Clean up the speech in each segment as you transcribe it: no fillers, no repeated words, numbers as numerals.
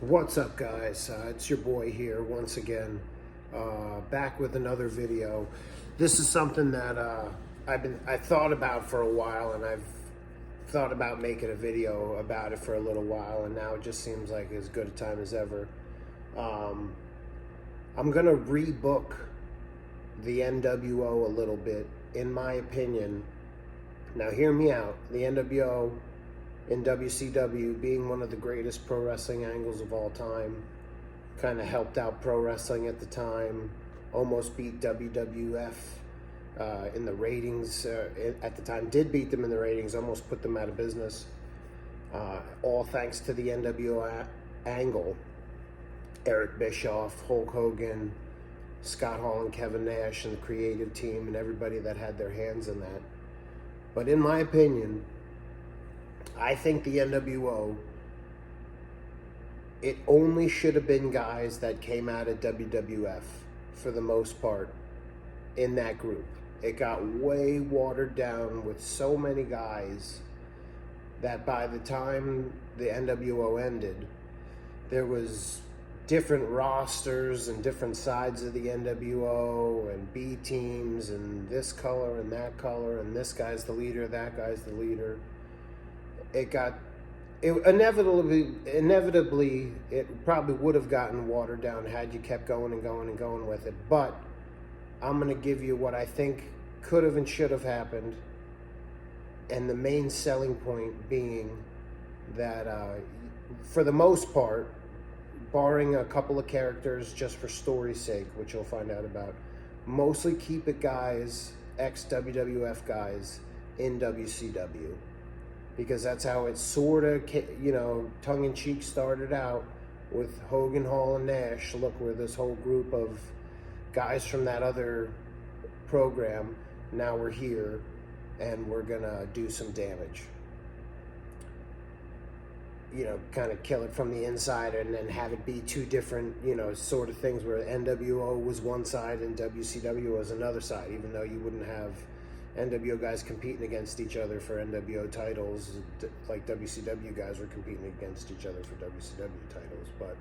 What's up, guys? It's your boy here once again, back with another video. This is something that I thought about for a while, and I've thought about making a video about it for a little while, and now it just seems like as good a time as ever. I'm gonna rebook the nWo a little bit, in my opinion. Now, hear me out. The nWo in WCW, being one of the greatest pro wrestling angles of all time, kind of helped out pro wrestling at the time, almost beat WWF in the ratings at the time, did beat them in the ratings, almost put them out of business, all thanks to the nWo angle. Eric Bischoff, Hulk Hogan, Scott Hall and Kevin Nash and the creative team and everybody that had their hands in that. But in my opinion, I think the nWo, it only should have been guys that came out of WWF for the most part in that group. It got way watered down with so many guys that by the time the nWo ended, there was different rosters and different sides of the nWo and B teams and this color and that color and this guy's the leader, that guy's the leader. It inevitably, it probably would have gotten watered down had you kept going and going and going with it. But I'm going to give you what I think could have and should have happened. And the main selling point being that, for the most part, barring a couple of characters just for story's sake, which you'll find out about, mostly keep it guys, ex-WWF guys, in WCW. Because that's how it sort of, tongue-in-cheek started out with Hogan, Hall, and Nash. Look, we're this whole group of guys from that other program. Now we're here, and we're going to do some damage. Kind of kill it from the inside and then have it be two different, sort of things where nWo was one side and WCW was another side, even though you wouldn't have nWo guys competing against each other for nWo titles like WCW guys were competing against each other for WCW titles. But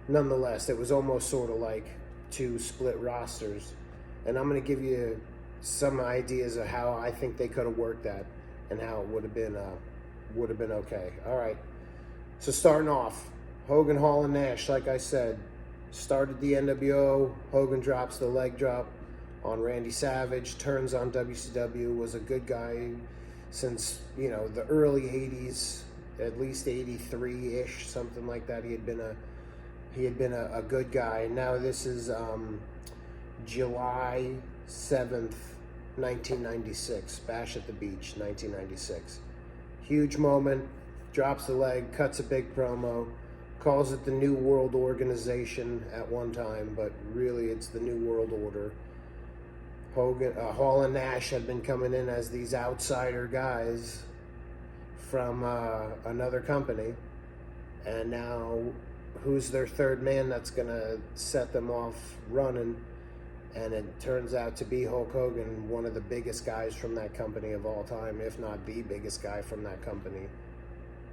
nonetheless, it was almost sort of like two split rosters. And I'm going to give you some ideas of how I think they could have worked that and how it would have been okay. All right. So starting off, Hogan, Hall, and Nash, like I said, started the nWo. Hogan drops the leg drop on Randy Savage, turns on WCW, was a good guy since, the early 80s, at least 83-ish, something like that. He had been a good guy. Now this is July 7th, 1996, Bash at the Beach, 1996. Huge moment, drops the leg, cuts a big promo, calls it the New World Organization at one time, but really it's the New World Order. Hogan, Hall and Nash had been coming in as these outsider guys from another company, and now who's their third man that's gonna set them off running? And it turns out to be Hulk Hogan, one of the biggest guys from that company of all time, if not the biggest guy from that company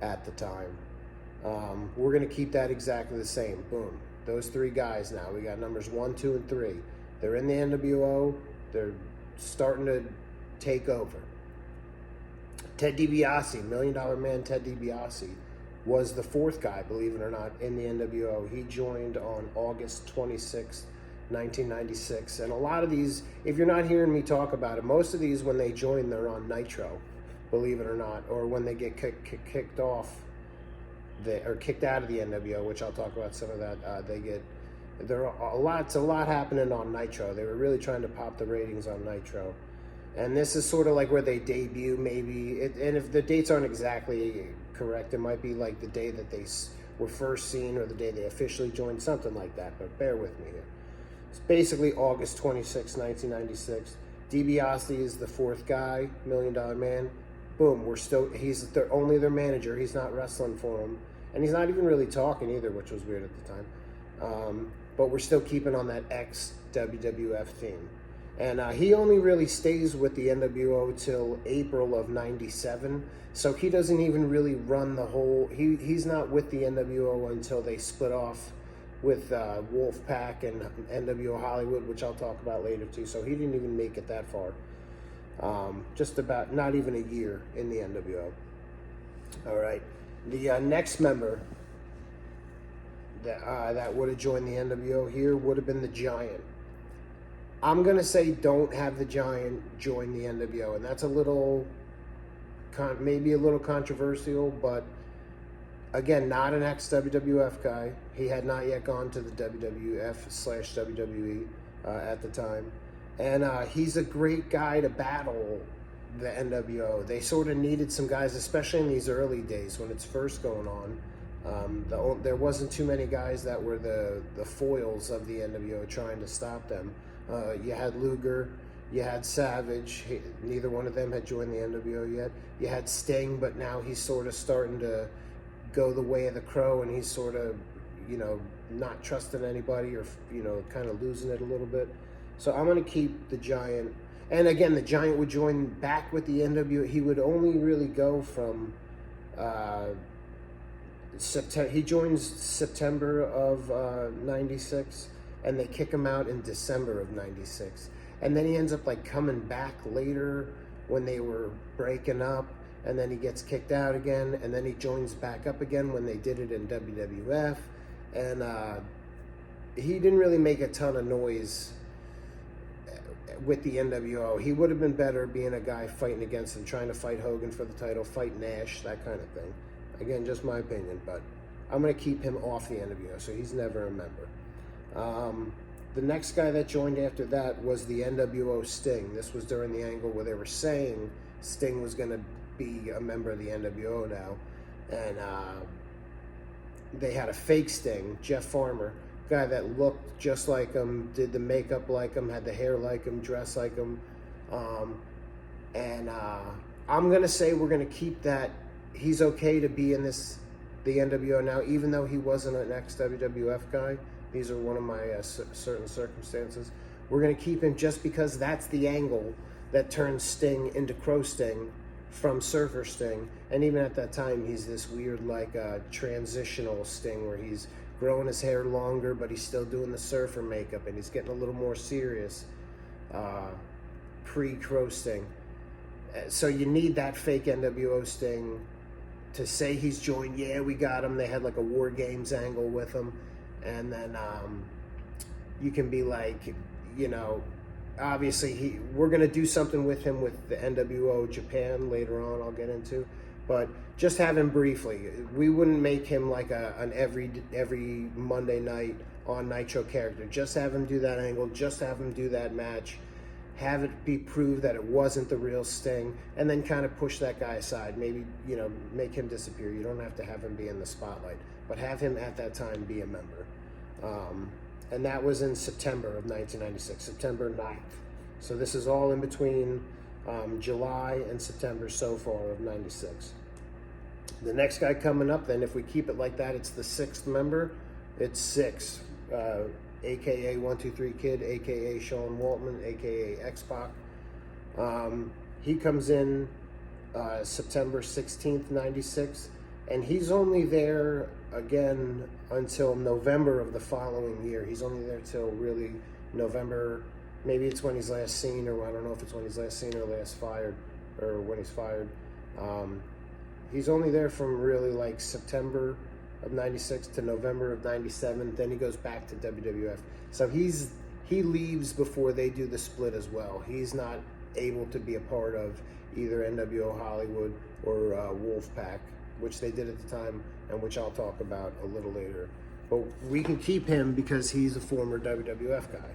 at the time. We're gonna keep that exactly the same. Boom. Those three guys now. We got numbers 1, 2, and 3. They're in the nWo. They're starting to take over. Ted DiBiase, $1 Million Man Ted DiBiase, was the fourth guy, believe it or not, in the nWo. He joined on August 26th, 1996. And a lot of these, if you're not hearing me talk about it, most of these, when they join, they're on Nitro, believe it or not. Or when they get kicked off, or kicked out of the nWo, which I'll talk about some of that, it's a lot happening on Nitro. They were really trying to pop the ratings on Nitro. And this is sort of like where they debut, maybe. And if the dates aren't exactly correct, it might be like the day that they were first seen or the day they officially joined, something like that. But bear with me here. It's basically August 26, 1996. DiBiase is the fourth guy, $1 Million Man. Boom, he's only their manager. He's not wrestling for them. And he's not even really talking either, which was weird at the time. But we're still keeping on that ex-WWF theme. And he only really stays with the NWO till April of '97. So he doesn't even really run the whole. He's not with the NWO until they split off with Wolfpack and nWo Hollywood, which I'll talk about later too. So he didn't even make it that far. Just about not even a year in the NWO. All right, the next member that would have joined the NWO here would have been the Giant. I'm gonna say don't have the Giant join the NWO, and that's a little, maybe a little controversial, but again, not an ex-WWF guy. He had not yet gone to the WWF/WWE at the time. And he's a great guy to battle the NWO. They sort of needed some guys, especially in these early days when it's first going on. There wasn't too many guys that were the foils of the NWO trying to stop them. You had Luger, you had Savage. Neither one of them had joined the NWO yet. You had Sting, but now he's sort of starting to go the way of the crow, and he's sort of, not trusting anybody, or, kind of losing it a little bit. So I'm going to keep the Giant. And again, the Giant would join back with the NWO. He would only really go from September. He joins September of '96, and they kick him out in December of '96. And then he ends up like coming back later when they were breaking up, and then he gets kicked out again, and then he joins back up again when they did it in WWF. And he didn't really make a ton of noise with the NWO. He would have been better being a guy fighting against him, trying to fight Hogan for the title, fight Nash, that kind of thing. Again, just my opinion, but I'm going to keep him off the NWO, so he's never a member. The next guy that joined after that was the nWo Sting. This was during the angle where they were saying Sting was going to be a member of the NWO now, and they had a fake Sting, Jeff Farmer, guy that looked just like him, did the makeup like him, had the hair like him, dressed like him, and I'm gonna say we're gonna keep that. He's okay to be in the NWO now, even though he wasn't an ex-WWF guy. These are one of my certain circumstances. We're gonna keep him just because that's the angle that turns Sting into Crow Sting from Surfer Sting, and even at that time, he's this weird transitional Sting where he's growing his hair longer, but he's still doing the surfer makeup, and he's getting a little more serious pre-Crow Sting. So you need that fake nWo Sting to say he's joined. Yeah, we got him. They had like a War Games angle with him, and then you can be like, obviously we're going to do something with him with the nWo Japan later on, I'll get into, but just have him briefly. We wouldn't make him like an every Monday night on Nitro character. Just have him do that angle, just have him do that match, have it be proved that it wasn't the real Sting, and then kind of push that guy aside. Maybe, make him disappear. You don't have to have him be in the spotlight, but have him at that time be a member. And that was in September of 1996, September 9th. So this is all in between July and September so far of 96. The next guy coming up, then, if we keep it like that, it's the sixth member. It's Six, a.k.a. 123 Kid, a.k.a. Sean Waltman, a.k.a. X-Pac. He comes in September 16th, 96, and he's only there again until November of the following year. He's only there till really November. Maybe it's when he's last seen, or I don't know if it's when he's last seen or last fired, or when he's fired. He's only there from really like September of 96 to November of 97. Then he goes back to WWF. So he leaves before they do the split as well. He's not able to be a part of either nWo Hollywood or Wolfpack, which they did at the time, and which I'll talk about a little later. But we can keep him because he's a former WWF guy.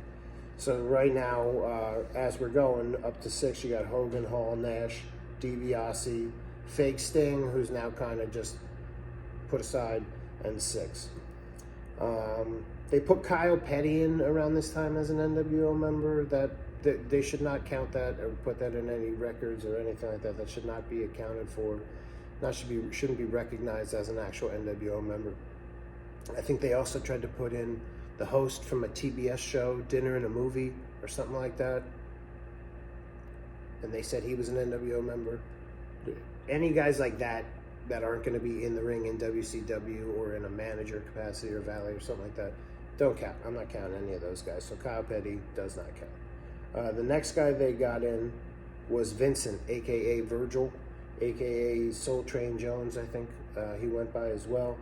So right now, as we're going up to six, you got Hogan, Hall, Nash, DiBiase, Fake Sting, who's now kind of just put aside, and six. They put Kyle Petty in around this time as an nWo member. That they should not count that or put that in any records or anything like that. That should not be accounted for. Shouldn't be recognized as an actual nWo member. I think they also tried to put in the host from a TBS show, Dinner and a Movie, or something like that. and they said he was an NWO member. Any guys like that aren't going to be in the ring in WCW or in a manager capacity or valet or something like that, don't count. I'm not counting any of those guys. So Kyle Petty does not count. The next guy they got in was Vincent, aka Virgil, aka Soul Train Jones, I think he went by as well.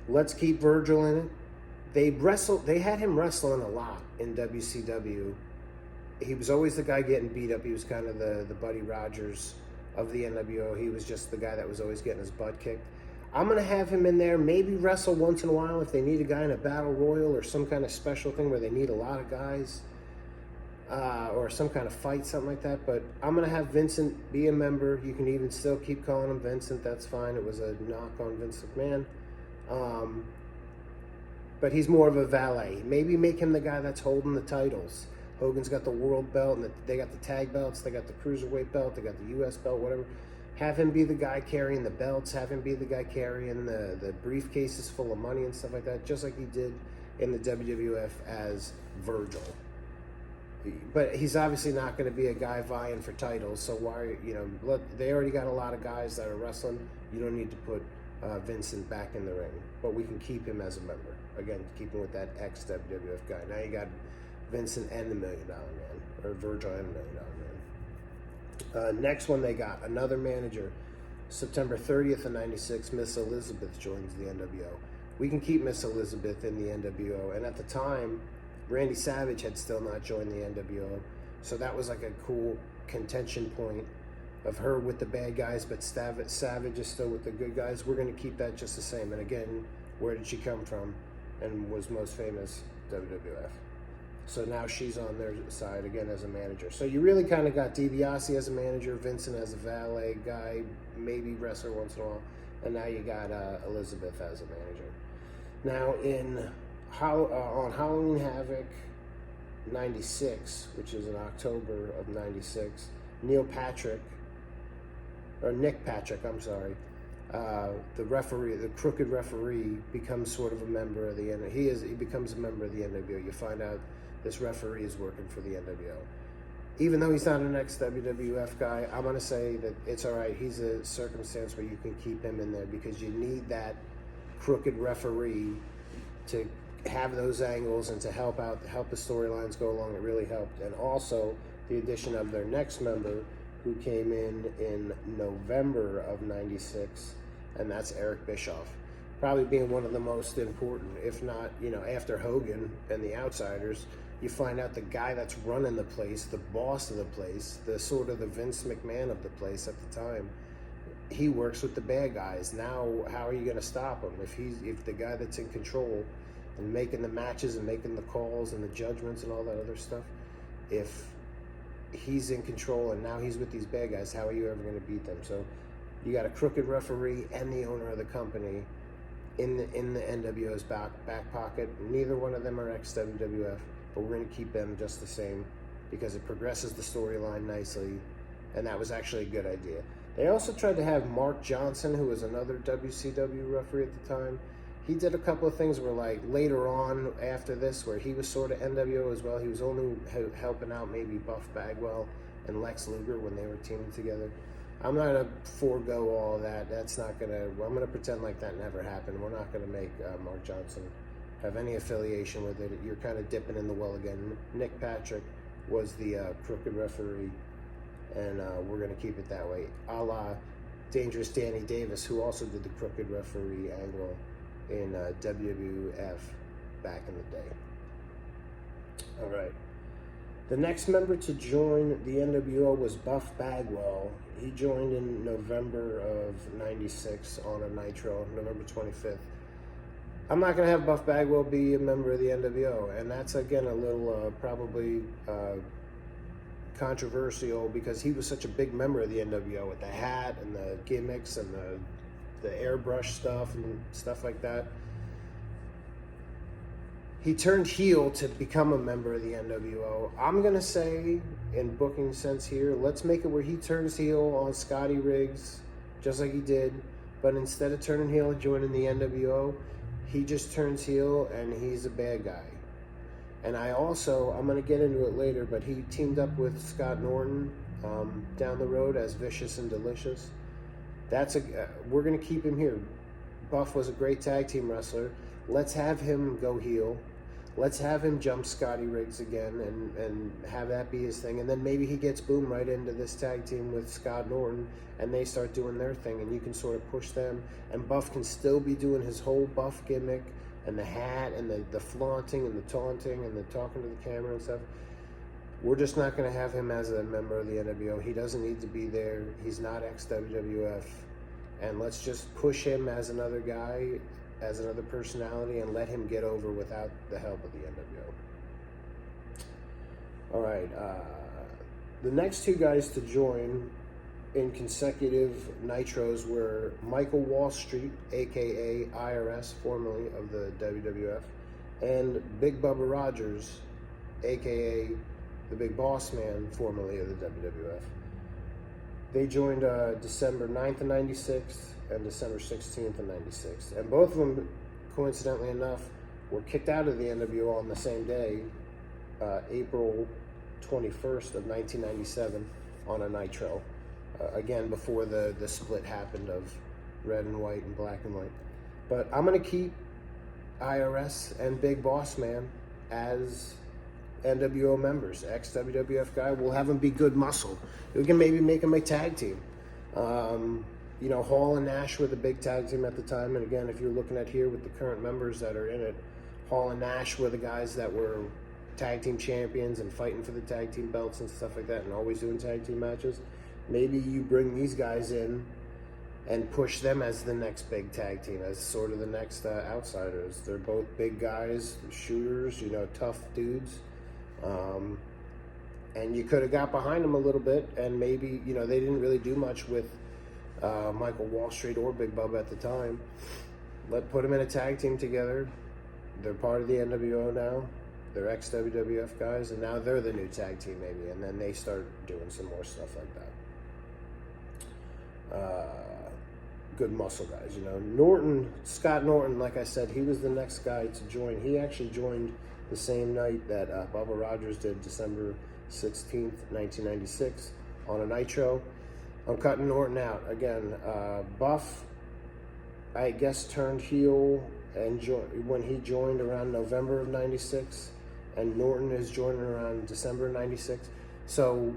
Let's keep Virgil in it. They had him wrestling a lot in WCW. He was always the guy getting beat up. He was kind of the Buddy Rogers of the NWO. He was just the guy that was always getting his butt kicked. I'm going to have him in there, maybe wrestle once in a while if they need a guy in a battle royal or some kind of special thing where they need a lot of guys, or some kind of fight, something like that. But I'm going to have Vincent be a member. You can even still keep calling him Vincent. That's fine. It was a knock on Vince McMahon. But he's more of a valet. Maybe make him the guy that's holding the titles. Hogan's got the world belt, and they got the tag belts, they got the cruiserweight belt, they got the U.S. belt, whatever. Have him be the guy carrying the belts, have him be the guy carrying the briefcases full of money and stuff like that, just like he did in the WWF as Virgil. But he's obviously not going to be a guy vying for titles, so why, they already got a lot of guys that are wrestling. You don't need to put Vincent back in the ring, but we can keep him as a member. Again, keep him with that ex-WWF guy. Now you got Vincent and the $1 Million Man, or Virgil and the $1 Million Man. Next one they got, another manager. September 30th of 96, Miss Elizabeth joins the NWO. We can keep Miss Elizabeth in the NWO, and at the time, Randy Savage had still not joined the NWO, so that was like a cool contention point of her with the bad guys, but Savage is still with the good guys. We're going to keep that just the same. And again, where did she come from and was most famous? WWF. So now she's on their side again as a manager. So you really kind of got DiBiase as a manager, Vincent as a valet guy, maybe wrestler once in a while, and now you got Elizabeth as a manager. Now on Halloween Havoc 96, which is in October of 96, Nick Patrick, the referee, the crooked referee, becomes sort of a member of the NWO. He becomes a member of the NWO. You find out this referee is working for the NWO. Even though he's not an ex-WWF guy, I'm going to say that it's all right. He's a circumstance where you can keep him in there because you need that crooked referee to have those angles and to help the storylines go along. It really helped. And also the addition of their next member, who came in November of 96, and that's Eric Bischoff. Probably being one of the most important, if not, after Hogan and the Outsiders, you find out the guy that's running the place, the boss of the place, the sort of the Vince McMahon of the place at the time, he works with the bad guys. Now, how are you going to stop him? If the guy that's in control and making the matches and making the calls and the judgments and all that other stuff, if he's in control and now he's with these bad guys, how are you ever going to beat them? So you got a crooked referee and the owner of the company in the NWO's back pocket. Neither one of them are ex-WWF, but we're going to keep them just the same because it progresses the storyline nicely, and that was actually a good idea. They also tried to have Mark Johnson, who was another WCW referee at the time. He did a couple of things where, like, later on after this, where he was sort of NWO as well. He was only helping out maybe Buff Bagwell and Lex Luger when they were teaming together. I'm not going to forego all of that. I'm going to pretend like that never happened. We're not going to make Mark Johnson have any affiliation with it. You're kind of dipping in the well again. Nick Patrick was the crooked referee, and we're going to keep it that way. A la Dangerous Danny Davis, who also did the crooked referee angle in WWF back in the day. All right. The next member to join the NWO was Buff Bagwell. He joined in November of 96 on a Nitro, November 25th. I'm not going to have Buff Bagwell be a member of the NWO, and that's, again, a little probably controversial because he was such a big member of the NWO with the hat and the gimmicks and the airbrush stuff and stuff like that. He turned heel to become a member of the NWO. I'm going to say, in booking sense here, let's make it where he turns heel on Scotty Riggs, just like he did, but instead of turning heel and joining the NWO, he just turns heel and he's a bad guy. And I'm going to get into it later, but he teamed up with Scott Norton down the road as Vicious and Delicious. We're gonna keep him here. Buff was a great tag team wrestler. Let's have him go heel. Let's have him jump Scotty Riggs again and have that be his thing. And then maybe he gets Boom right into this tag team with Scott Norton and they start doing their thing and you can sort of push them. And Buff can still be doing his whole Buff gimmick and the hat and the flaunting and the taunting and the talking to the camera and stuff. We're just not going to have him as a member of the NWO. He doesn't need to be there. He's not ex-WWF. And let's just push him as another guy, as another personality, and let him get over without the help of the NWO. All right. The next two guys to join in consecutive Nitros were Michael Wall Street, a.k.a. IRS, formerly of the WWF, and Big Bubba Rogers, a.k.a. the Big Boss Man, formerly of the WWF. They joined December 9th of 96 and December 16th of 96. And both of them, coincidentally enough, were kicked out of the NWO on the same day, April 21st of 1997, on a Nitro. Again, before the split happened of red and white and black and white. But I'm going to keep IRS and Big Boss Man as NWO members, ex-WWF guy. We'll have him be Good Muscle. We can maybe make him a tag team. You know, Hall and Nash were the big tag team at the time. And again, if you're looking at here with the current members that are in it, Hall and Nash were the guys that were tag team champions and fighting for the tag team belts and stuff like that and always doing tag team matches. Maybe you bring these guys in and push them as the next big tag team, as sort of the next outsiders. They're both big guys, shooters, you know, tough dudes. And you could have got behind them a little bit, and maybe, you know, they didn't really do much with Michael Wall Street or Big Bubba at the time. Put them in a tag team together. They're part of the NWO now. They're ex-WWF guys, and now they're the new tag team maybe, and then they start doing some more stuff like that. Good Muscle guys, you know. Scott Norton, like I said, he was the next guy to join. He actually joined the same night that Bubba Rogers did, December 16th, 1996, on a Nitro. I'm cutting Norton out. Again, Buff, I guess, turned heel and when he joined around November of 96, and Norton is joining around December of 96. So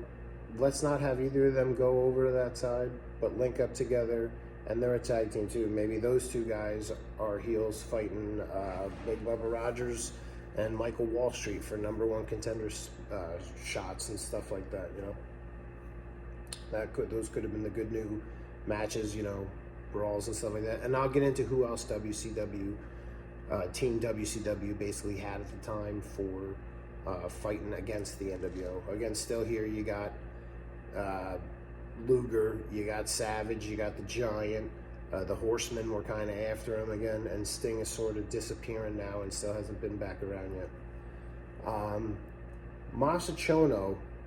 let's not have either of them go over to that side, but link up together, and they're a tag team too. Maybe those two guys are heels fighting Big Bubba Rogers and Michael Wall Street for #1 contenders shots and stuff like that, you know. Those could have been the good new matches, you know, brawls and stuff like that. And I'll get into who else WCW, Team WCW basically had at the time for fighting against the NWO. Again, still here you got Luger, you got Savage, you got the Giant. The Horsemen were kind of after him again, and Sting is sort of disappearing now and still hasn't been back around yet.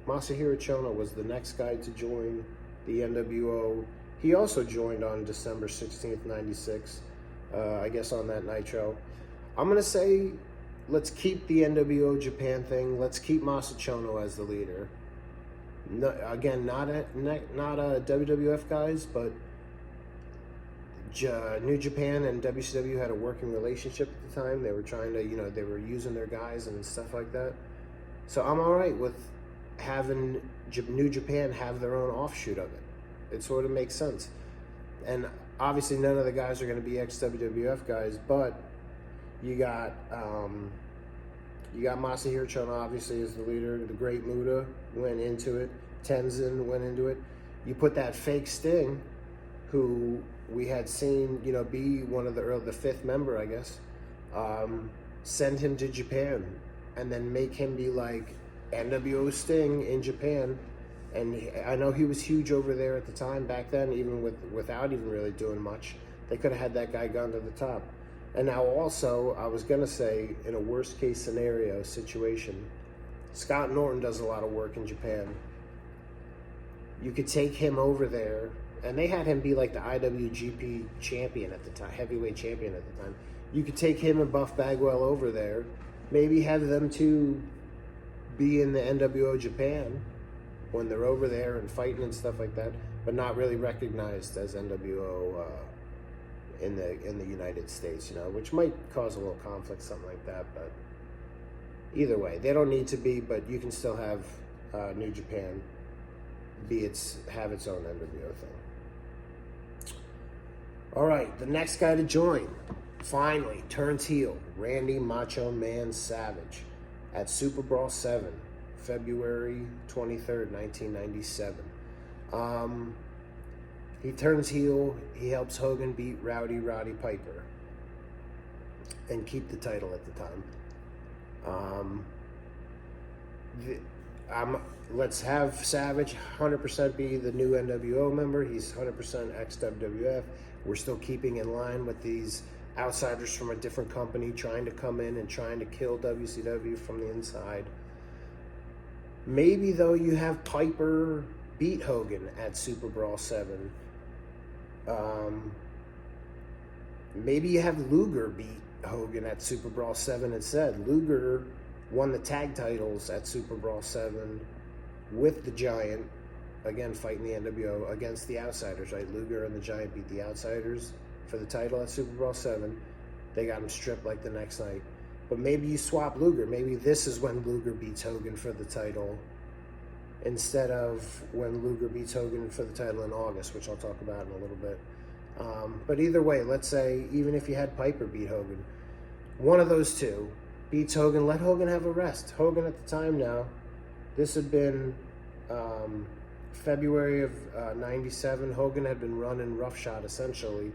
Masahiro Chono was the next guy to join the NWO. He also joined on December 16th, 96, I guess on that Nitro. I'm going to say, let's keep the NWO Japan thing. Let's keep Masa Chono as the leader. No, again, not a WWF guys, but New Japan and WCW had a working relationship at the time. They were trying to, you know, they were using their guys and stuff like that. So I'm all right with having New Japan have their own offshoot of it. It sort of makes sense. And obviously none of the guys are going to be ex-WWF guys, but you got Masahiro Chono obviously as the leader. The Great Muta went into it. Tenzin went into it. You put that fake Sting, who we had seen, you know, be one of the fifth member, I guess. Send him to Japan, and then make him be like NWO Sting in Japan. And I know he was huge over there at the time back then, even without even really doing much. They could have had that guy gone to the top. And now also, I was going to say, in a worst case scenario situation, Scott Norton does a lot of work in Japan. You could take him over there, and they had him be like the IWGP champion at the time, heavyweight champion at the time. You could take him and Buff Bagwell over there, maybe have them two be in the NWO Japan, when they're over there and fighting and stuff like that, but not really recognized as NWO in the United States, you know, which might cause a little conflict, something like that. But either way, they don't need to be, but you can still have New Japan have its own NWO thing. All right, the next guy to join finally turns heel, Randy Macho Man Savage, at Super Brawl 7, February 23rd, 1997. He turns heel. He helps Hogan beat Roddy Piper and keep the title at the time. Let's have Savage 100% be the new NWO member. He's 100% ex-WWF. We're still keeping in line with these outsiders from a different company trying to come in and trying to kill WCW from the inside. Maybe, though, you have Piper beat Hogan at Super Brawl 7. Maybe you have Luger beat Hogan at Super Brawl 7 instead. Luger won the tag titles at Super Brawl 7 with the Giant, again fighting the NWO against the Outsiders, right? Luger and the Giant beat the Outsiders for the title at Super Brawl 7. They got him stripped like the next night. But maybe you swap Luger. Maybe this is when Luger beats Hogan for the title instead of when Luger beats Hogan for the title in August, which I'll talk about in a little bit. But either way, let's say even if you had Piper beat Hogan, one of those two beats Hogan, let Hogan have a rest. Hogan at the time now, this had been February of 97. Hogan had been running roughshod essentially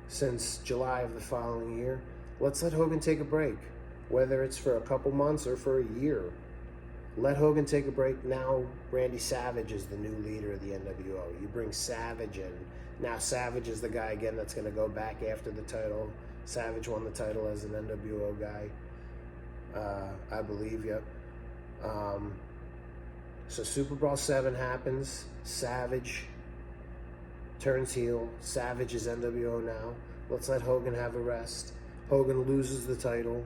since July of the following year. Let's let Hogan take a break, whether it's for a couple months or for a year. Let Hogan take a break. Now Randy Savage is the new leader of the NWO. You bring Savage in. Now Savage is the guy again that's going to go back after the title. Savage won the title as an NWO guy, I believe, yep. So Super Brawl 7 happens. Savage turns heel. Savage is NWO now. Let's let Hogan have a rest. Hogan loses the title.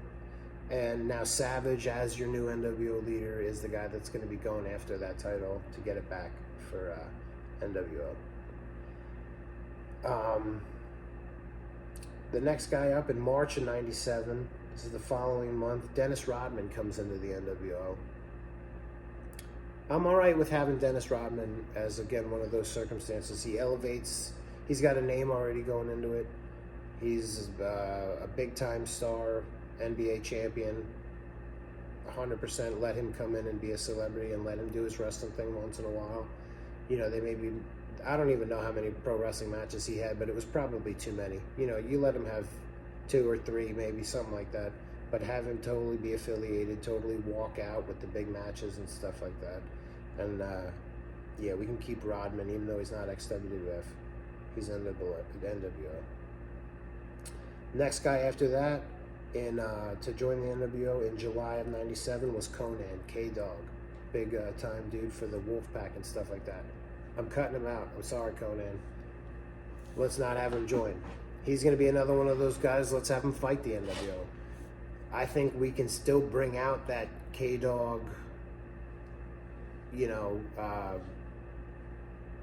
And now Savage, as your new NWO leader, is the guy that's going to be going after that title to get it back for NWO. The next guy up in March of 97, this is the following month, Dennis Rodman comes into the NWO. I'm all right with having Dennis Rodman as, again, one of those circumstances. He elevates. He's got a name already going into it. He's a big-time star, NBA champion. 100% let him come in and be a celebrity and let him do his wrestling thing once in a while. You know, they maybe, I don't even know how many pro wrestling matches he had, but it was probably too many. You know, you let him have 2 or 3, maybe something like that, but have him totally be affiliated, totally walk out with the big matches and stuff like that. And yeah, we can keep Rodman, even though he's not ex-WWF. He's NWO. Next guy after that, to join the NWO in July of 97 was Conan, K-Dog. Big time dude for the Wolfpack and stuff like that. I'm cutting him out. I'm sorry, Conan. Let's not have him join. He's going to be another one of those guys. Let's have him fight the NWO. I think we can still bring out that K-Dog, you know,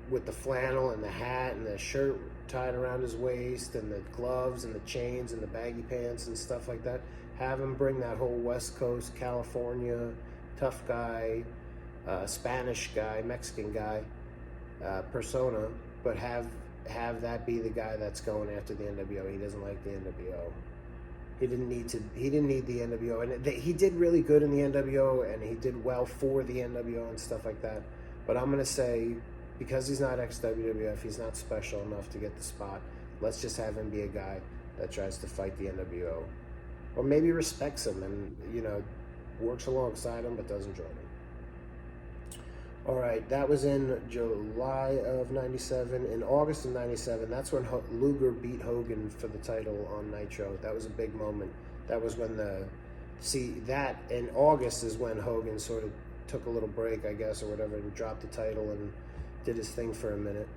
with the flannel and the hat and the shirt tied around his waist and the gloves and the chains and the baggy pants and stuff like that. Have him bring that whole West Coast, California, tough guy, Spanish guy, Mexican guy persona, but have that be the guy that's going after the NWO. He doesn't like the NWO. He didn't need the NWO, and he did really good in the NWO, and he did well for the NWO and stuff like that. But I'm gonna say, because he's not ex-WWF, he's not special enough to get the spot. Let's just have him be a guy that tries to fight the NWO, or maybe respects him and, you know, works alongside him but doesn't join him. All right, that was in July of 97. In August of 97, that's when Luger beat Hogan for the title on Nitro. That was a big moment. That was when that in August is when Hogan sort of took a little break, I guess, or whatever, and dropped the title and did his thing for a minute.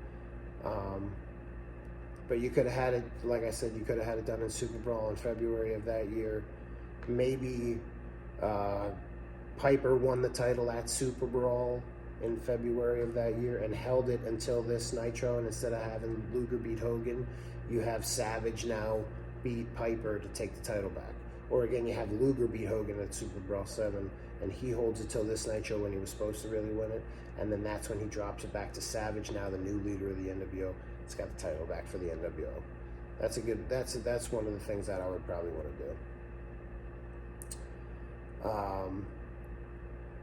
But you could have had it, like I said, you could have had it done in Super Brawl in February of that year. Maybe Piper won the title at Super Brawl in February of that year and held it until this Nitro. And instead of having Luger beat Hogan, you have Savage now beat Piper to take the title back. Or again, you have Luger beat Hogan at Super Brawl 7, and he holds it till this Nitro when he was supposed to really win it. And then that's when he drops it back to Savage, now the new leader of the NWO. It's got the title back for the NWO. That's a good. That's one of the things that I would probably want to do.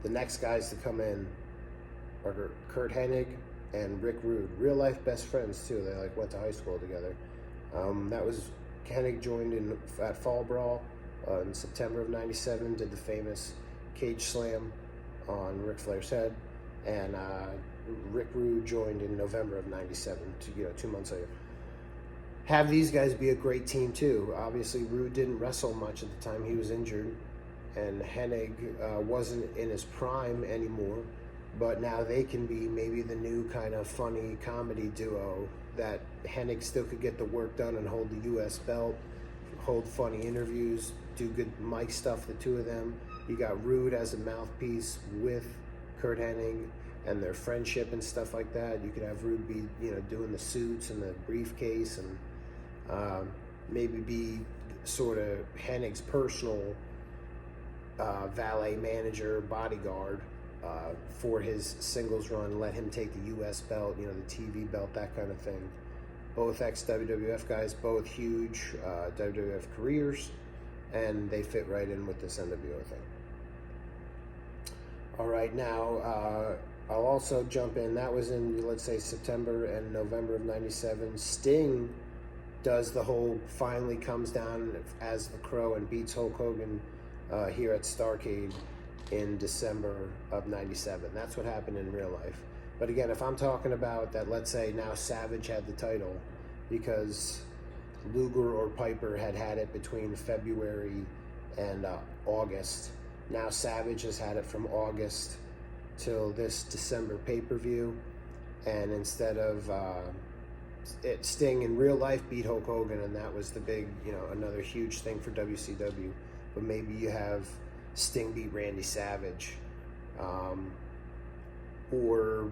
The next guys to come in are Kurt Hennig and Rick Rude, real life best friends too. They like went to high school together. That was Hennig joined at Fall Brawl in September of '97. Did the famous cage slam on Ric Flair's head, and Rick Rude joined in November of '97. 2 months later. Have these guys be a great team too. Obviously, Rude didn't wrestle much at the time; he was injured, and Hennig wasn't in his prime anymore. But now they can be maybe the new kind of funny comedy duo that Hennig still could get the work done and hold the U.S. belt, hold funny interviews, do good mic stuff, the two of them. You got Rude as a mouthpiece with Kurt Hennig and their friendship and stuff like that. You could have Rude be, doing the suits and the briefcase and maybe be sort of Hennig's personal valet manager, bodyguard for his singles run. Let him take the U.S. belt, the TV belt, that kind of thing. Both ex-WWF guys, both huge WWF careers, and they fit right in with this NWO thing. All right, now I'll also jump in. That was in, let's say, September and November of '97. Sting does the whole finally comes down as the Crow and beats Hulk Hogan here at Starrcade in December of '97. That's what happened in real life. But again, if I'm talking about that, let's say now Savage had the title because Luger or Piper had it between February and August. Now Savage has had it from August till this December pay-per-view, and instead of Sting in real life beat Hulk Hogan, and that was the big, another huge thing for WCW. But maybe you have Sting beat Randy Savage, or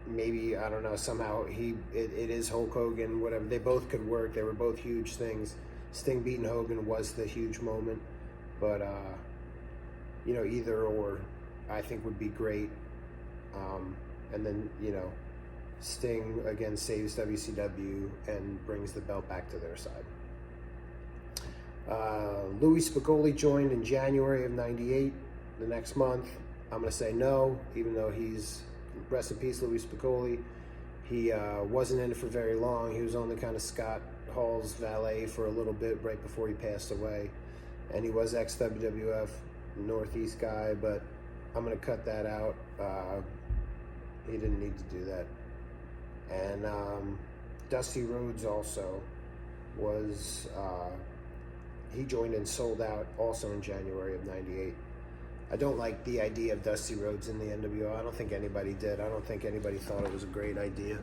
maybe, I don't know, somehow it is Hulk Hogan, whatever. They both could work. They were both huge things. Sting beating Hogan was the huge moment, but either or I think would be great. And then, Sting again saves WCW and brings the belt back to their side. Louis Spicolli joined in January of '98. The next month, I'm going to say no, even though he's, rest in peace, Louis Spicolli. He wasn't in it for very long. He was only kind of Scott Hall's valet for a little bit right before he passed away. And he was ex-WWF Northeast guy, but I'm going to cut that out. He didn't need to do that. And Dusty Rhodes also was, he joined and sold out also in January of '98. I don't like the idea of Dusty Rhodes in the NWO. I don't think anybody did. I don't think anybody thought it was a great idea.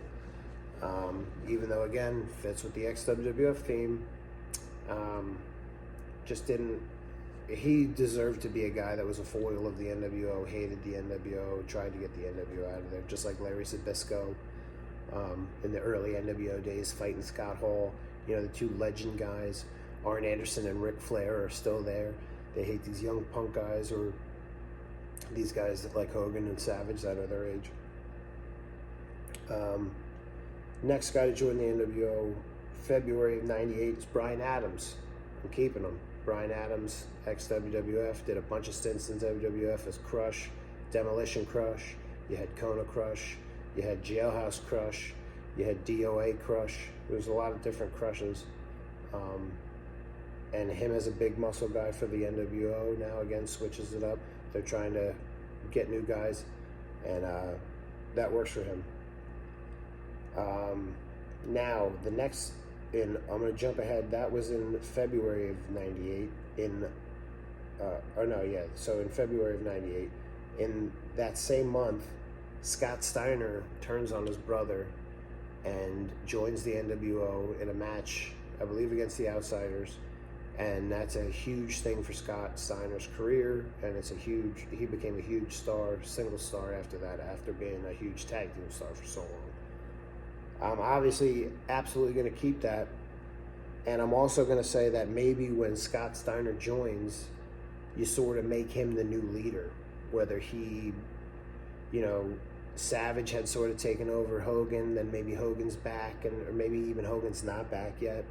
Even though, again, fits with the ex-WWF theme. Just didn't, he deserved to be a guy that was a foil of the NWO, hated the NWO, tried to get the NWO out of there, just like Larry Zbyszko in the early NWO days, fighting Scott Hall. The two legend guys, Arn Anderson and Ric Flair, are still there. They hate these young punk guys, or these guys that like Hogan and Savage that are their age. Next guy to join the NWO, February of '98, is Brian Adams. I'm keeping him. Brian Adams, ex-WWF, did a bunch of stints in WWF as Crush, Demolition Crush. You had Kona Crush. You had Jailhouse Crush. You had DOA Crush. There was a lot of different crushes. And him as a big muscle guy for the NWO now, again, switches it up. They're trying to get new guys, and that works for him. Now, the next, I'm going to jump ahead. That was in February of '98. So in February of '98. In that same month, Scott Steiner turns on his brother and joins the NWO in a match, I believe, against the Outsiders. And that's a huge thing for Scott Steiner's career, and he became a huge star, single star after that, after being a huge tag team star for so long. I'm obviously absolutely going to keep that, and I'm also going to say that maybe when Scott Steiner joins, you sort of make him the new leader, whether he, Savage had sort of taken over Hogan, then maybe Hogan's back, or maybe even Hogan's not back yet.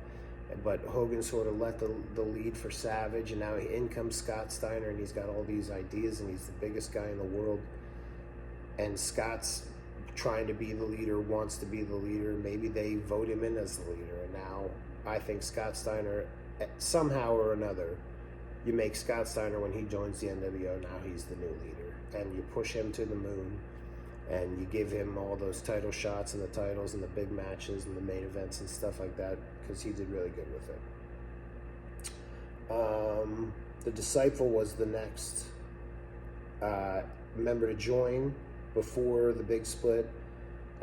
But Hogan sort of let the lead for Savage, and now in comes Scott Steiner, and he's got all these ideas, and he's the biggest guy in the world. And Scott's trying to be the leader, wants to be the leader. Maybe they vote him in as the leader. And now I think Scott Steiner, somehow or another, you make Scott Steiner, when he joins the NWO, now he's the new leader. And you push him to the moon, and you give him all those title shots and the titles and the big matches and the main events and stuff like that, because he did really good with it. The Disciple was the next member to join before the big split,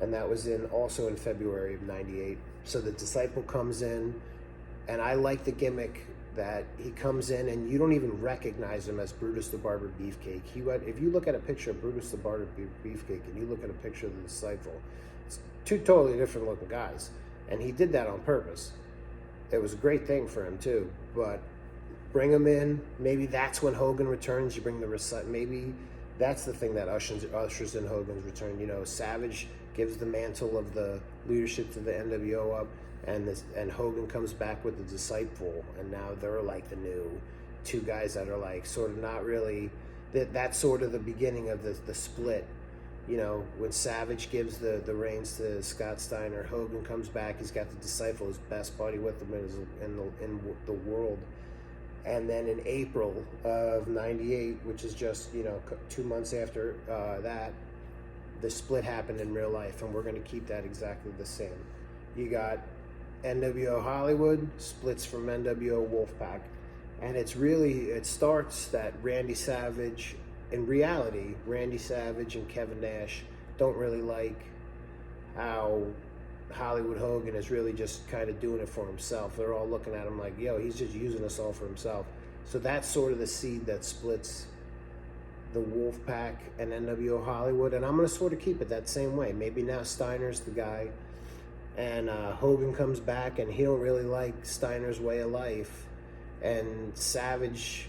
and that was also in February of '98. So the Disciple comes in, and I like the gimmick that he comes in and you don't even recognize him as Brutus the Barber Beefcake. If you look at a picture of Brutus the Barber Beefcake and you look at a picture of the Disciple, it's two totally different looking guys. And he did that on purpose. It was a great thing for him too. But bring him in. Maybe that's when Hogan returns. You bring the maybe that's the thing that ushers in Hogan's return. Savage gives the mantle of the leadership to the NWO up. And Hogan comes back with the Disciple, and now they're like the new two guys that are like sort of not really. That's sort of the beginning of the split. When Savage gives the reins to Scott Steiner, Hogan comes back. He's got the Disciple, his best buddy with him in the world. And then in April of '98, which is just 2 months after that, the split happened in real life, and we're going to keep that exactly the same. You got NWO Hollywood splits from NWO Wolfpack, and it starts that Randy Savage, in reality, Randy Savage and Kevin Nash don't really like how Hollywood Hogan is really just kind of doing it for himself. They're all looking at him like, he's just using us all for himself. So that's sort of the seed that splits the Wolfpack and NWO Hollywood, and I'm going to sort of keep it that same way. Maybe now Steiner's the guy, and Hogan comes back, and he don't really like Steiner's way of life, and Savage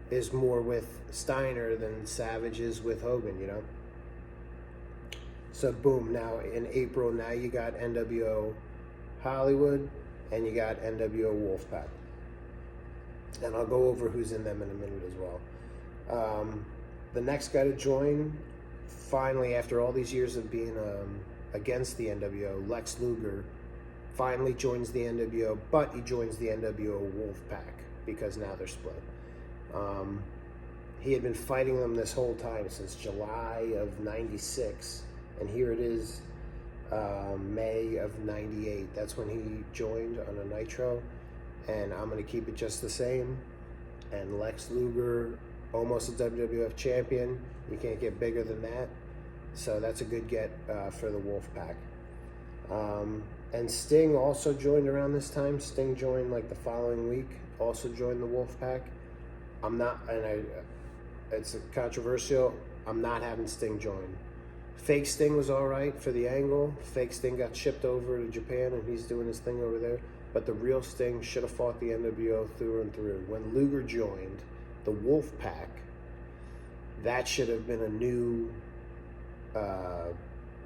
is more with Steiner than Savage is with Hogan, So boom, now in April, now you got NWO Hollywood, and you got NWO Wolfpack. And I'll go over who's in them in a minute as well. The next guy to join, finally, after all these years of being against the NWO, Lex Luger finally joins the NWO, but he joins the NWO Wolfpack because now they're split. He had been fighting them this whole time since July of '96, and here it is, May of '98. That's when he joined on a Nitro, and I'm going to keep it just the same. And Lex Luger, almost a WWF champion. You can't get bigger than that. So that's a good get for the Wolfpack. And Sting also joined around this time. Sting joined like the following week, also joined the Wolfpack. It's controversial. I'm not having Sting join. Fake Sting was all right for the angle. Fake Sting got shipped over to Japan, and he's doing his thing over there. But the real Sting should have fought the NWO through and through. When Luger joined the Wolfpack, that should have been a new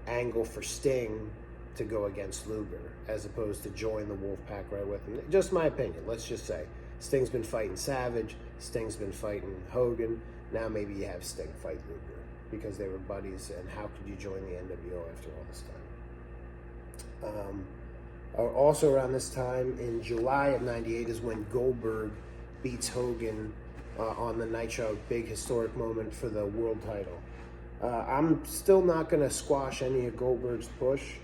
angle for Sting to go against Luger, as opposed to join the Wolfpack right with him. Just my opinion. Let's just say Sting's been fighting Savage, Sting's been fighting Hogan. Now maybe you have Sting fight Luger because they were buddies, and how could you join the NWO after all this time? Also around this time, in July of '98, is when Goldberg beats Hogan on the Nitro, big historic moment for the world title. I'm still not going to squash any of Goldberg's push.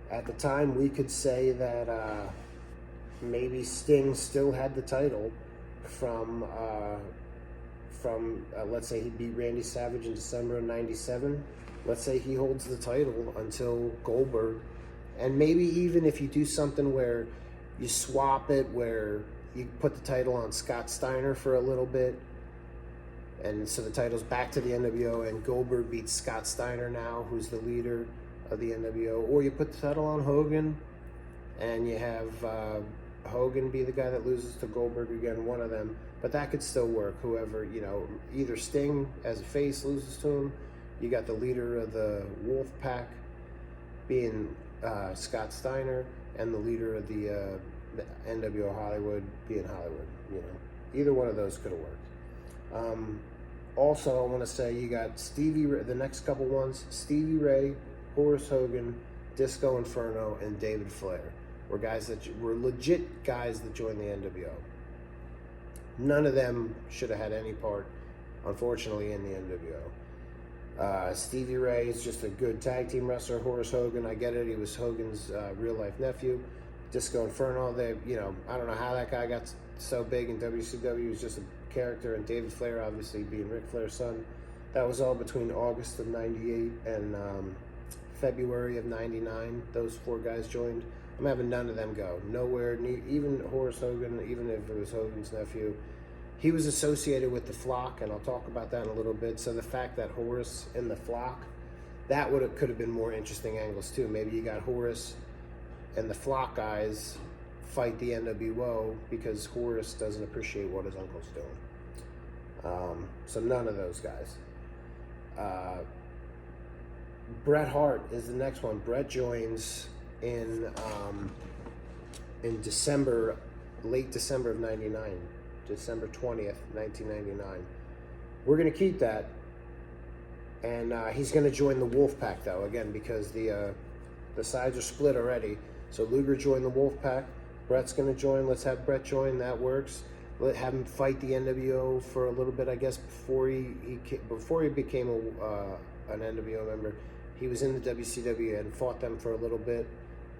At the time, we could say that maybe Sting still had the title from let's say he beat Randy Savage in December of '97. Let's say he holds the title until Goldberg. And maybe even if you do something where you swap it, where you put the title on Scott Steiner for a little bit, and so the title's back to the NWO, and Goldberg beats Scott Steiner now, who's the leader of the NWO. Or you put the title on Hogan, and you have Hogan be the guy that loses to Goldberg again, one of them. But that could still work. Whoever, you know, either Sting as a face loses to him. You got the leader of the Wolf Pack being Scott Steiner, and the leader of the NWO Hollywood being Hollywood. You know, either one of those could have worked. Also, I want to say you got Stevie Ray, the next couple ones: Stevie Ray, Horace Hogan, Disco Inferno, and David Flair were guys that were legit guys that joined the NWO. None of them should have had any part, unfortunately, in the NWO. Stevie Ray is just a good tag team wrestler. Horace Hogan, I get it, he was Hogan's real life nephew. Disco Inferno, you know, I don't know how that guy got so big in WCW. He was just a character. And David Flair, obviously being Ric Flair's son. That was all between August of '98 and February of '99. Those four guys joined. I'm having none of them go. Nowhere, even Horace Hogan, even if it was Hogan's nephew. He was associated with the Flock, and I'll talk about that in a little bit. So the fact that Horace in the Flock, that could have been more interesting angles too. Maybe you got Horace and the Flock guys fight the NWO because Horace doesn't appreciate what his uncle's doing. So none of those guys. Bret Hart is the next one. Bret joins in December, late December of '99, December 20th, 1999. We're going to keep that, and he's going to join the Wolf Pack though, again, because the sides are split already. So Luger joined the Wolf Pack. Bret's going to join. Let's have Bret join. That works. Let have him fight the NWO for a little bit, I guess, before he became an NWO member. He was in the WCW and fought them for a little bit.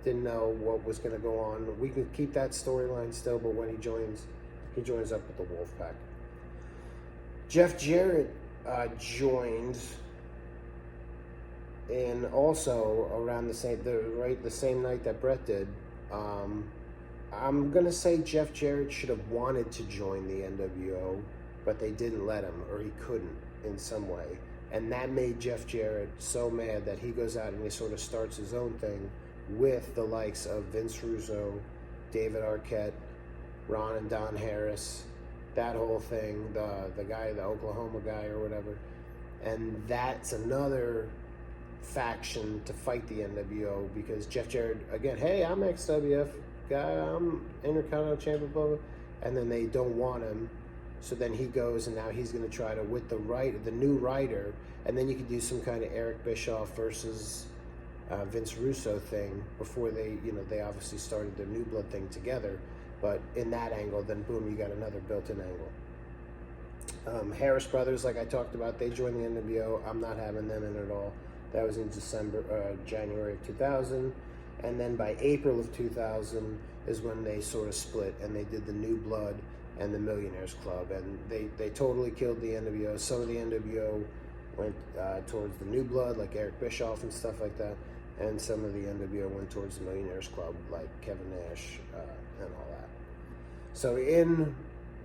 Didn't know what was going to go on. We can keep that storyline still, but when he joins up with the Wolf Pack. Jeff Jarrett joined in also around the same night that Bret did. I'm gonna say Jeff Jarrett should have wanted to join the NWO, but they didn't let him, or he couldn't in some way. And that made Jeff Jarrett so mad that he goes out and he sort of starts his own thing with the likes of Vince Russo, David Arquette, Ron and Don Harris, that whole thing, the guy, the Oklahoma guy or whatever. And that's another faction to fight the NWO, because Jeff Jarrett, again, hey, I'm ex-WF guy, I'm Intercontinental Champion, blah, blah, and then they don't want him. So then he goes, and now he's going to try to, with the new writer, and then you could do some kind of Eric Bischoff versus Vince Russo thing before they obviously started the New Blood thing together. But in that angle, then boom, you got another built-in angle. Harris Brothers, like I talked about, they joined the NWO. I'm not having them in at all. That was in January of 2000. And then by April of 2000 is when they sort of split, and they did the New Blood and the Millionaires Club. And they totally killed the NWO. Some of the NWO went towards the New Blood, like Eric Bischoff and stuff like that. And some of the NWO went towards the Millionaires Club, like Kevin Nash and all that. So in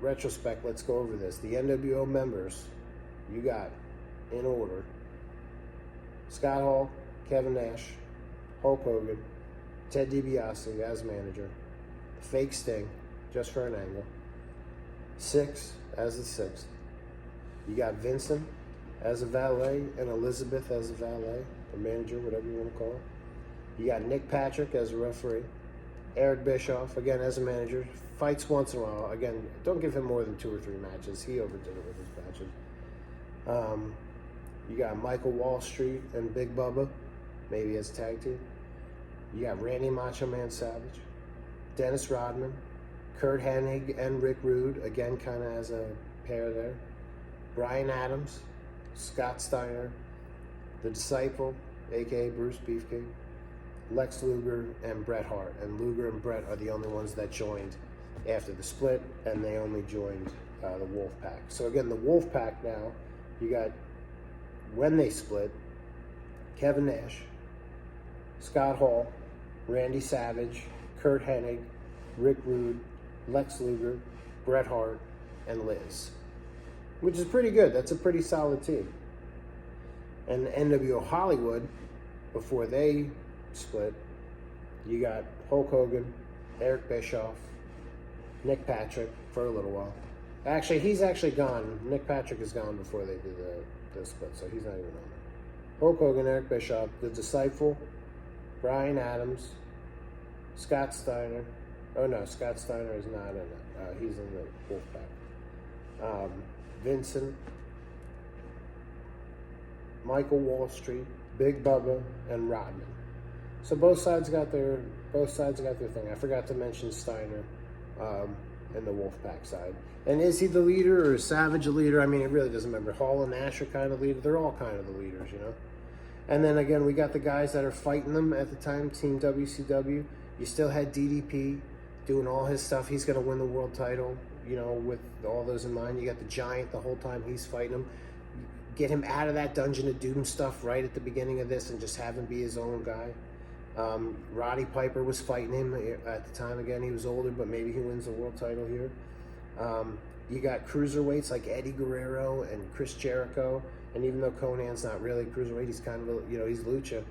retrospect, let's go over this. The NWO members, you got, in order, Scott Hall, Kevin Nash, Hulk Hogan, Ted DiBiase as manager, Fake Sting, just for an angle, Six as the sixth. You got Vincent as a valet and Elizabeth as a valet, or manager, whatever you want to call it. You got Nick Patrick as a referee, Eric Bischoff, again, as a manager, fights once in a while. Again, don't give him more than 2 or 3 matches. He overdid it with his matches. You got Michael Wall Street and Big Bubba, maybe as tag team. You got Randy Macho Man Savage, Dennis Rodman, Kurt Hennig and Rick Rude, again, kind of as a pair there. Brian Adams, Scott Steiner, The Disciple, a.k.a. Bruce Beefcake, Lex Luger, and Bret Hart. And Luger and Bret are the only ones that joined after the split, and they only joined the Wolf Pack. So again, the Wolf Pack now, you got, when they split, Kevin Nash, Scott Hall, Randy Savage, Kurt Hennig, Rick Rude, Lex Luger, Bret Hart, and Liz, which is pretty good. That's a pretty solid team. And NWO Hollywood, before they split, you got Hulk Hogan, Eric Bischoff, Nick Patrick for a little while. Actually, he's actually gone. Nick Patrick is gone before they did the split, so he's not even on there. Hulk Hogan, Eric Bischoff, The Disciple, Brian Adams, Scott Steiner. Oh no, Scott Steiner is not in it. He's in the Wolfpack. Vincent, Michael Wall Street, Big Bubba, and Rodman. So both sides got their thing. I forgot to mention Steiner in the Wolfpack side. And is he the leader or is Savage a leader? I mean, it really doesn't matter. Hall and Nash are kind of leaders. They're all kind of the leaders, you know. And then again, we got the guys that are fighting them at the time, Team WCW. You still had DDP doing all his stuff. He's going to win the world title, you know, with all those in mind. You got the Giant the whole time he's fighting him. Get him out of that Dungeon of Doom stuff right at the beginning of this and just have him be his own guy. Roddy Piper was fighting him at the time. Again, he was older, but maybe he wins the world title here. You got cruiserweights like Eddie Guerrero and Chris Jericho. And even though Conan's not really cruiserweight, he's kind of, you know, he's lucha.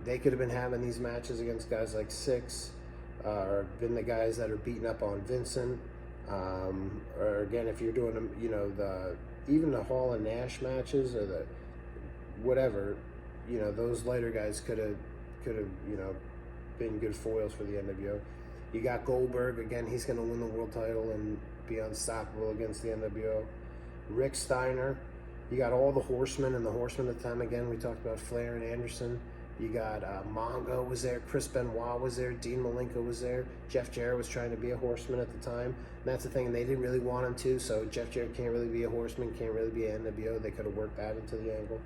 They could have been having these matches against guys like Six, or been the guys that are beating up on Vincent. Or again, if you're doing them, you know, even the Hall and Nash matches or the whatever, you know, those later guys could have, you know, been good foils for the NWO. You got Goldberg, again, he's going to win the world title and be unstoppable against the NWO. Rick Steiner, you got all the Horsemen and the Horsemen at the time. Again, we talked about Flair and Anderson. You got Mongo was there, Chris Benoit was there, Dean Malenko was there. Jeff Jarrett was trying to be a Horseman at the time. And that's the thing, and they didn't really want him to, so Jeff Jarrett can't really be a Horseman, can't really be an NWO. They could have worked that into the angle.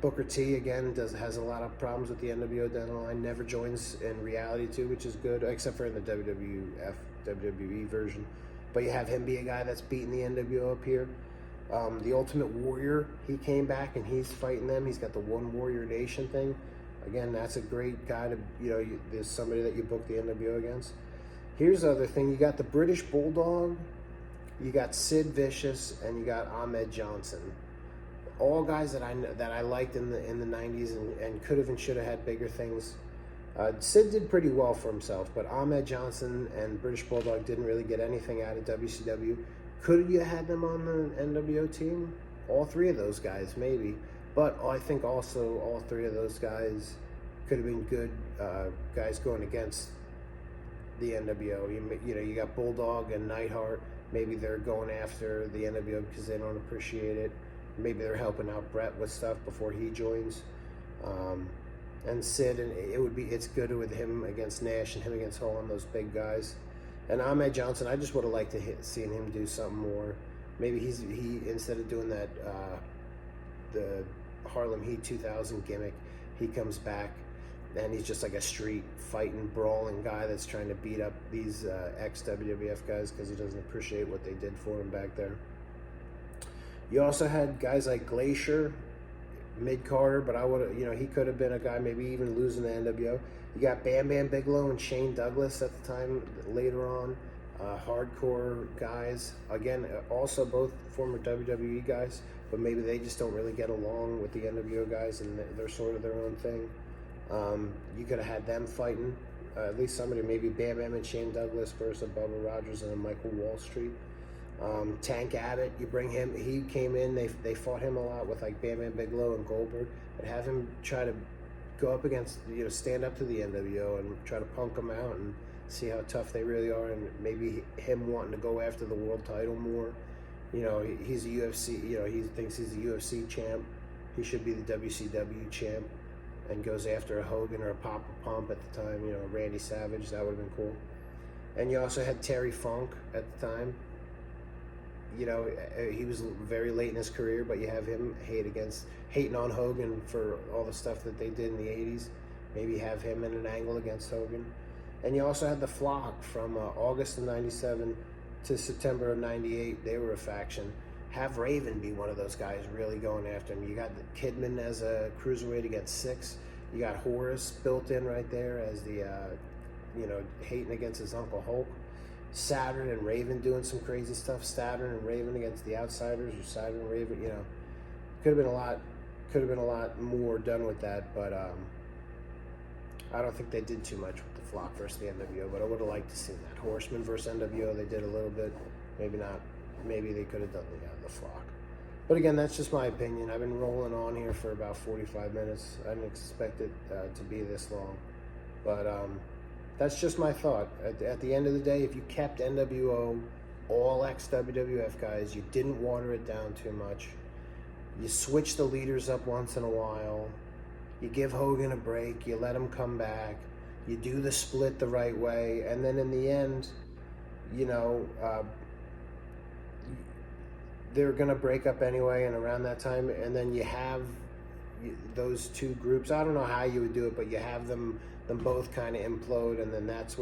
Booker T, again, has a lot of problems with the NWO down the line. Never joins in reality too, which is good, except for in the WWE version. But you have him be a guy that's beating the NWO up here. The Ultimate Warrior, he came back and he's fighting them. He's got the One Warrior Nation thing. Again, that's a great guy to, you know, there's somebody that you book the NWO against. Here's the other thing. You got the British Bulldog, you got Sid Vicious, and you got Ahmed Johnson. All guys that I liked in the 90s and could have and should have had bigger things. Sid did pretty well for himself, but Ahmed Johnson and British Bulldog didn't really get anything out of WCW. Could you have had them on the NWO team? All three of those guys, maybe. But I think also all three of those guys could have been good guys going against the NWO. You know, you got Bulldog and Neidhart. Maybe they're going after the NWO because they don't appreciate it. Maybe they're helping out Brett with stuff before he joins. And Sid, and it's good with him against Nash and him against Hall and those big guys. And Ahmed Johnson, I just would have liked to seen him do something more. Maybe he instead of doing that the Harlem Heat 2000 gimmick, he comes back and he's just like a street fighting, brawling guy that's trying to beat up these ex-WWF guys because he doesn't appreciate what they did for him back there. You also had guys like Glacier, mid-Carter, but I would have, you know, he could have been a guy maybe even losing the NWO. You got Bam Bam Bigelow and Shane Douglas at the time later on, hardcore guys. Again, also both former WWE guys, but maybe they just don't really get along with the NWO guys and they're sort of their own thing. You could have had them fighting, at least somebody, maybe Bam Bam and Shane Douglas versus Bubba Rogers and Michael Wall Street. Tank Abbott, you bring him, he came in, they fought him a lot with like Bam Bam Bigelow and Goldberg, and have him try to go up against, you know, stand up to the NWO and try to punk them out and see how tough they really are, and maybe him wanting to go after the world title more. You know, he's a UFC, you know, he thinks he's a UFC champ, he should be the WCW champ, and goes after a Hogan or a Papa Pump at the time, you know, Randy Savage, that would have been cool. And you also had Terry Funk at the time. You know, he was very late in his career, but you have him hating on Hogan for all the stuff that they did in the 80s. Maybe have him in an angle against Hogan. And you also had the Flock from August of 97 to September of 98. They were a faction. Have Raven be one of those guys really going after him. You got Kidman as a cruiserweight against Six. You got Horace built in right there as the hating against his Uncle Hulk. Saturn and Raven doing some crazy stuff. Saturn and Raven against the Outsiders, or Saturn and Raven. Could have been a lot. Could have been a lot more done with that, but I don't think they did too much with the Flock versus the NWO. But I would have liked to see that. Horseman versus NWO. They did a little bit. Maybe not. Maybe they could have done the Flock. But again, that's just my opinion. I've been rolling on here for about 45 minutes. I didn't expect it to be this long. But that's just my thought. At the end of the day, if you kept NWO, all ex-WWF guys, you didn't water it down too much, you switch the leaders up once in a while, you give Hogan a break, you let him come back, you do the split the right way, and then in the end, they're going to break up anyway, and around that time, and then you have those two groups. I don't know how you would do it, but you have them both kind of implode, and then that's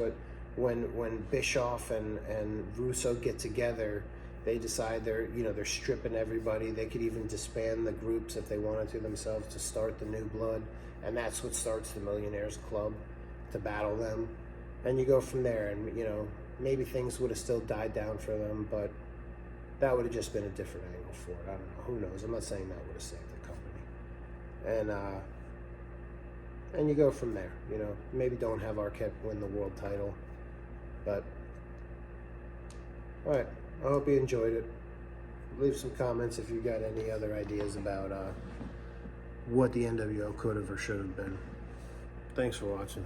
when Bischoff and Russo get together, they decide they're stripping everybody. They could even disband the groups if they wanted to themselves to start the New Blood, and that's what starts the Millionaires Club to battle them, and you go from there. And maybe things would have still died down for them, but that would have just been a different angle for it. I don't know. Who knows? I'm not saying that would have saved the company. And you go from there. Maybe don't have Arquette win the world title, but all right. I hope you enjoyed it. Leave some comments if you got any other ideas about what the NWO could have or should have been. Thanks for watching.